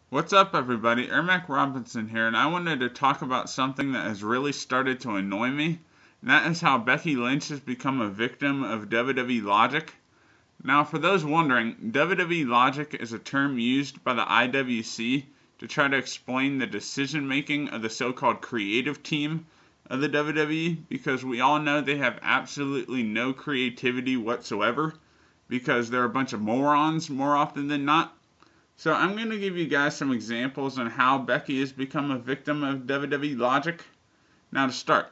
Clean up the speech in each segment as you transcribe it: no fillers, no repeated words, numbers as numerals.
What's up, everybody? Ermac Robinson here, and I wanted to talk about something that has really started to annoy me, and that is how Becky Lynch has become a victim of WWE logic. Now, for those wondering, WWE logic is a term used by the IWC to try to explain the decision making of the so called creative team of the WWE, because we all know they have absolutely no creativity whatsoever, because they're a bunch of morons more often than not. So I'm going to give you guys some examples on how Becky has become a victim of WWE logic. Now to start,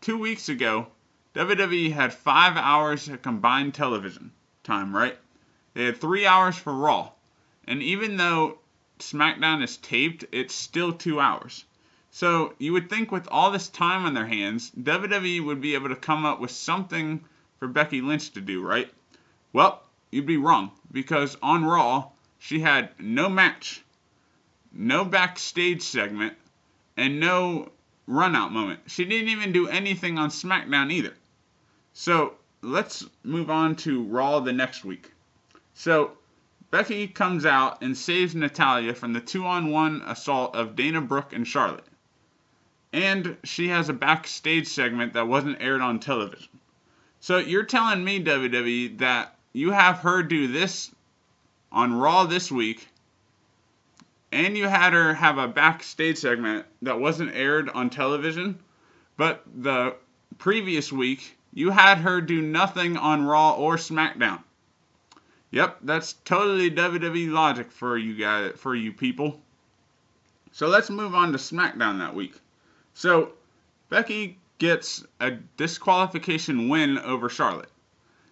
2 weeks ago, WWE had 5 hours of combined television time, right? They had 3 hours for Raw. And even though SmackDown is taped, it's still 2 hours. So you would think with all this time on their hands, WWE would be able to come up with something for Becky Lynch to do, right? Well, you'd be wrong, because on Raw, she had no match, no backstage segment, and no run out moment. She didn't even do anything on SmackDown either. So let's move on to Raw the next week. So Becky comes out and saves Natalya from the 2-on-1 assault of Dana Brooke and Charlotte. And she has a backstage segment that wasn't aired on television. So you're telling me, WWE, that you have her do this on Raw this week, and you had her have a backstage segment that wasn't aired on television, but the previous week, you had her do nothing on Raw or SmackDown. Yep, that's totally WWE logic for you guys, for you people. So let's move on to SmackDown that week. So Becky gets a disqualification win over Charlotte.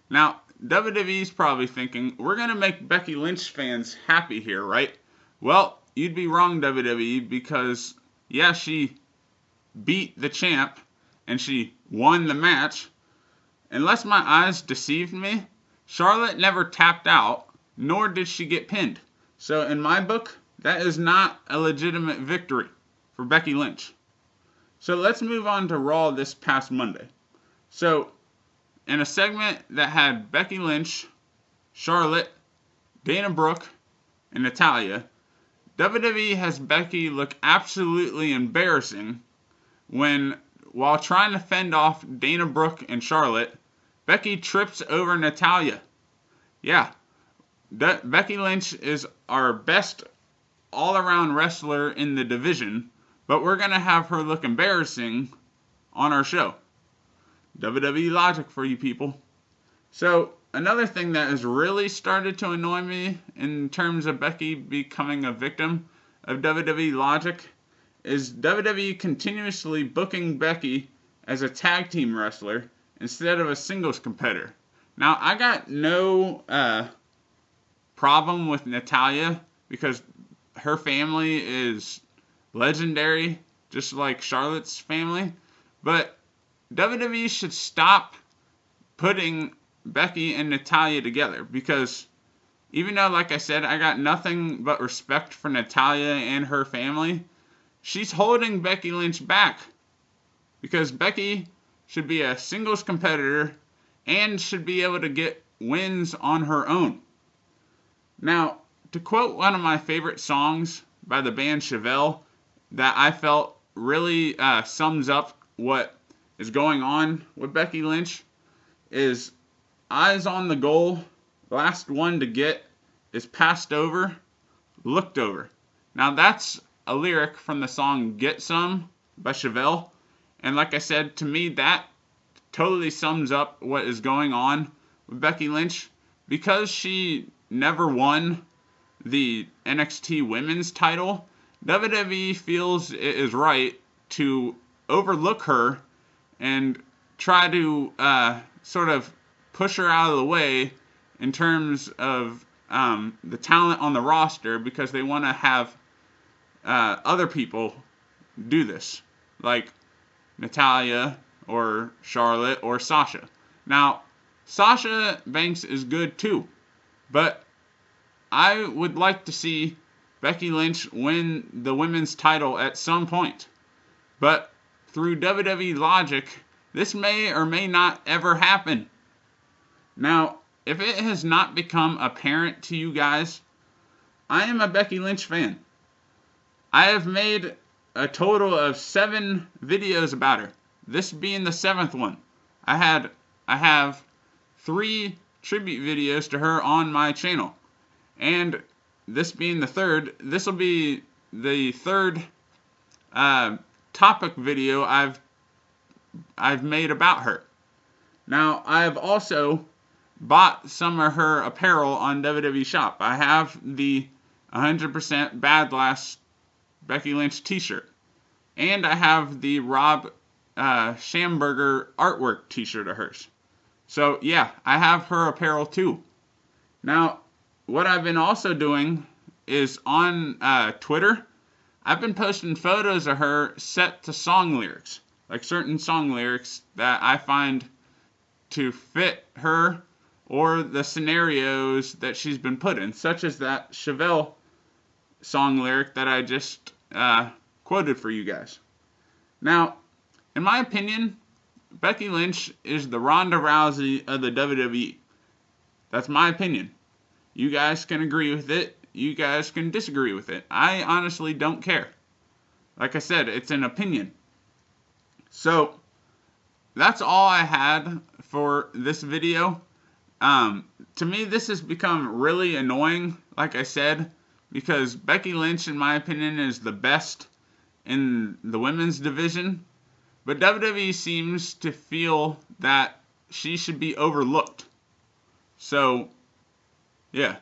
Now, WWE's probably thinking, we're going to make Becky Lynch fans happy here, right? Well, you'd be wrong, WWE, because, yeah, she beat the champ, and she won the match. Unless my eyes deceived me, Charlotte never tapped out, nor did she get pinned. So in my book, that is not a legitimate victory for Becky Lynch. So let's move on to Raw this past Monday. So in a segment that had Becky Lynch, Charlotte, Dana Brooke, and Natalya, WWE has Becky look absolutely embarrassing when, while trying to fend off Dana Brooke and Charlotte, Becky trips over Natalya. Yeah, Becky Lynch is our best all-around wrestler in the division, but we're going to have her look embarrassing on our show. WWE logic for you people. So another thing that has really started to annoy me in terms of Becky becoming a victim of WWE logic is WWE continuously booking Becky as a tag team wrestler instead of a singles competitor. Now, I got no problem with Natalya because her family is legendary, just like Charlotte's family, but WWE should stop putting Becky and Natalya together, because even though, like I said, I got nothing but respect for Natalya and her family, she's holding Becky Lynch back, because Becky should be a singles competitor and should be able to get wins on her own. Now, to quote one of my favorite songs by the band Chevelle that I felt really sums up what is going on with Becky Lynch, is eyes on the goal, last one to get is passed over, looked over. Now that's a lyric from the song Get Some by Chevelle, and like I said, to me that totally sums up what is going on with Becky Lynch. Because she never won the NXT Women's title, WWE feels it is right to overlook her and try to sort of push her out of the way in terms of the talent on the roster, because they want to have other people do this, like Natalya or Charlotte or Sasha. Now, Sasha Banks is good too, but I would like to see Becky Lynch win the women's title at some point. But through WWE logic, this may or may not ever happen. Now, if it has not become apparent to you guys, I am a Becky Lynch fan. I have made a total of 7 videos about her. This being the 7th one. I have 3 tribute videos to her on my channel. And this being the 3rd, this will be the 3rd topic video I've made about her. Now, I've also bought some of her apparel on WWE Shop. I have the 100% Badass Becky Lynch t-shirt. And I have the Rob Schamberger artwork t-shirt of hers. So, yeah, I have her apparel too. Now, what I've been also doing is on Twitter, I've been posting photos of her set to song lyrics. Like certain song lyrics that I find to fit her or the scenarios that she's been put in, such as that Chevelle song lyric that I just quoted for you guys. Now, in my opinion, Becky Lynch is the Ronda Rousey of the WWE. That's my opinion. You guys can agree with it. You guys can disagree with it. I honestly don't care. Like I said, it's an opinion. So, that's all I had for this video. To me, this has become really annoying, like I said, because Becky Lynch, in my opinion, is the best in the women's division. But WWE seems to feel that she should be overlooked. So, yeah.